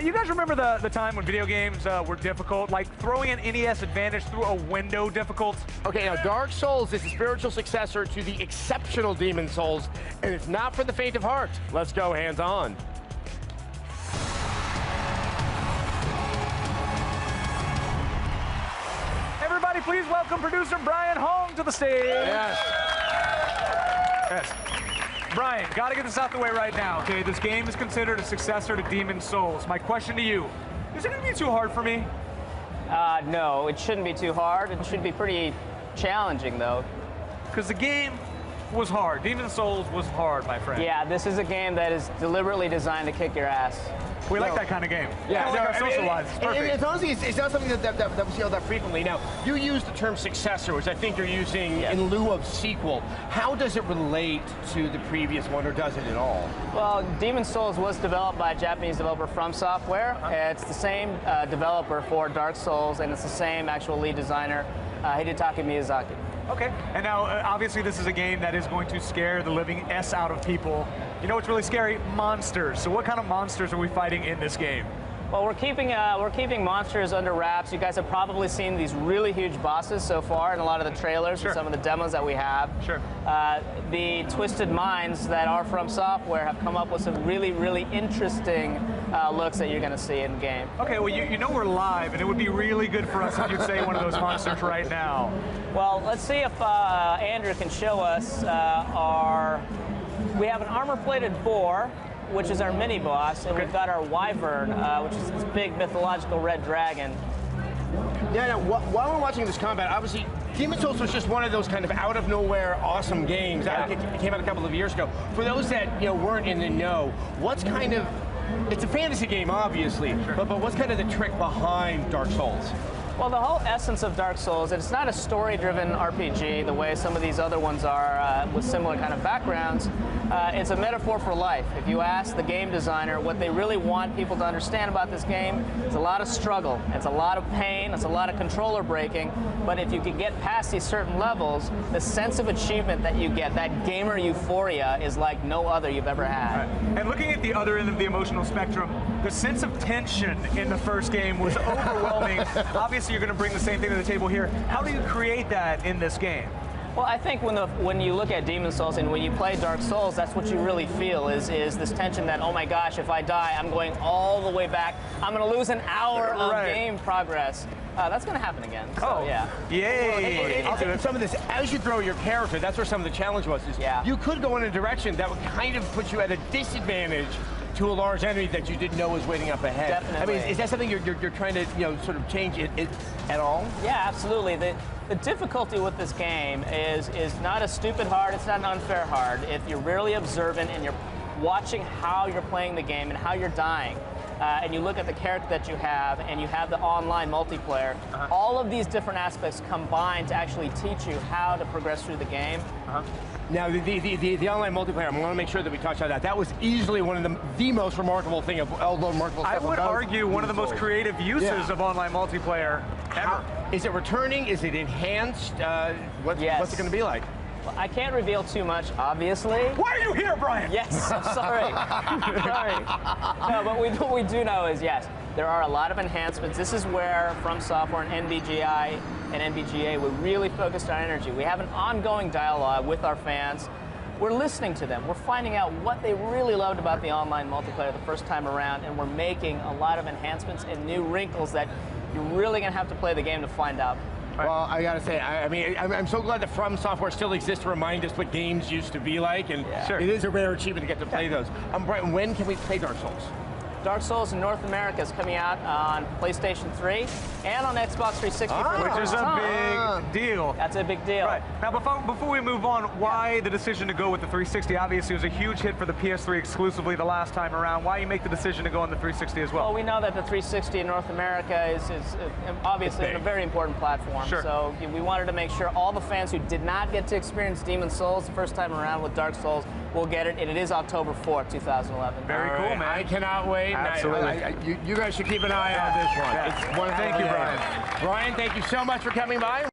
You guys remember the time when video games were difficult, like throwing an NES Advantage through a window difficult? Okay, now Dark Souls is the spiritual successor to the exceptional Demon Souls, and it's not for the faint of heart. Let's go hands-on. Everybody, please welcome producer Brian Hong to the stage. Yes. Yes. Brian, gotta get this out the way right now, okay? This game is considered a successor to Demon Souls. My question to you, is it gonna be too hard for me? No, it shouldn't be too hard. It should be pretty challenging, though. Because the game was hard. Demon Souls was hard, my friend. Yeah, this is a game that is deliberately designed to kick your ass. We like that kind of game. Yeah, Like our social lives. It's perfect. It's honestly, it's not something that we see all that frequently. Now, you use the term successor, which I think you're using in lieu of sequel. How does it relate to the previous one, or does it at all? Well, Demon Souls was developed by a Japanese developer, From Software. It's the same developer for Dark Souls, and it's the same actual lead designer, Hidetaka Miyazaki. Okay, and now obviously this is a game that is going to scare the living S out of people. You know what's really scary? Monsters. So what kind of monsters are we fighting in this game? Well, we're keeping monsters under wraps. You guys have probably seen these really huge bosses so far in a lot of the trailers and some of the demos that we have. Sure. The Twisted Minds that are From Software have come up with some really, really interesting looks that you're going to see in game. Okay, well, you know we're live, and it would be really good for us if you'd say one of those monsters right now. Well, let's see if Andrew can show us we have an armor-plated boar, which is our mini-boss, and we've got our wyvern, which is this big mythological red dragon. Yeah, now, while we're watching this combat, obviously, Demon Souls was just one of those kind of out-of-nowhere awesome games. Yeah. It came out a couple of years ago. For those that weren't in the know, what's kind of, it's a fantasy game, obviously, but what's kind of the trick behind Dark Souls? Well, the whole essence of Dark Souls, it's not a story-driven RPG the way some of these other ones are with similar kind of backgrounds. It's a metaphor for life. If you ask the game designer what they really want people to understand about this game, it's a lot of struggle, it's a lot of pain, it's a lot of controller breaking, but if you can get past these certain levels, the sense of achievement that you get, that gamer euphoria, is like no other you've ever had. Right. And looking at the other end of the emotional spectrum, the sense of tension in the first game was overwhelming. Obviously, you're going to bring the same thing to the table here. How do you create that in this game? Well, I think when you look at Demon Souls and when you play Dark Souls, that's what you really feel is this tension that, oh my gosh, if I die, I'm going all the way back. I'm going to lose an hour of game progress. That's going to happen again. So, yeah. Yay! Well, some of this, as you grow your character, that's where some of the challenge was. You could go in a direction that would kind of put you at a disadvantage to a large enemy that you didn't know was waiting up ahead. Definitely. I mean, is that something you're trying to sort of change it at all? Yeah, absolutely. The difficulty with this game is not a stupid hard, it's not an unfair hard. If you're really observant and you're watching how you're playing the game and how you're dying, and you look at the character that you have, and you have the online multiplayer, all of these different aspects combine to actually teach you how to progress through the game. Now, the online multiplayer, I want to make sure that we touch on that. That was easily one of the most remarkable thing of all the remarkable stuff. I would argue one of the most creative uses of online multiplayer ever. Is it returning? Is it enhanced? What's it going to be like? Well, I can't reveal too much, obviously. Why are you here, Brian? Yes, I'm sorry. Sorry. No, but what we do know is, yes, there are a lot of enhancements. This is where From Software and NVGI and NVGA, we really focused our energy. We have an ongoing dialogue with our fans. We're listening to them. We're finding out what they really loved about the online multiplayer the first time around, and we're making a lot of enhancements and new wrinkles that you're really going to have to play the game to find out. Well, I gotta say, I'm so glad that From Software still exists to remind us what games used to be like, and it is a rare achievement to get to play those. Brian, when can we play Dark Souls? Dark Souls in North America is coming out on PlayStation 3 and on Xbox 360 for the which first is a time. big deal. That's a big deal. Right. Now, before we move on, why the decision to go with the 360? Obviously, it was a huge hit for the PS3 exclusively the last time around. Why you make the decision to go on the 360 as well? Well, we know that the 360 in North America is obviously a very important platform. Sure. So we wanted to make sure all the fans who did not get to experience Demon Souls the first time around with Dark Souls will get it, and it is October 4th, 2011. Very cool, man. I cannot wait. Absolutely. You guys should keep an eye on this one. Thank you, Brian. Brian, thank you so much for coming by.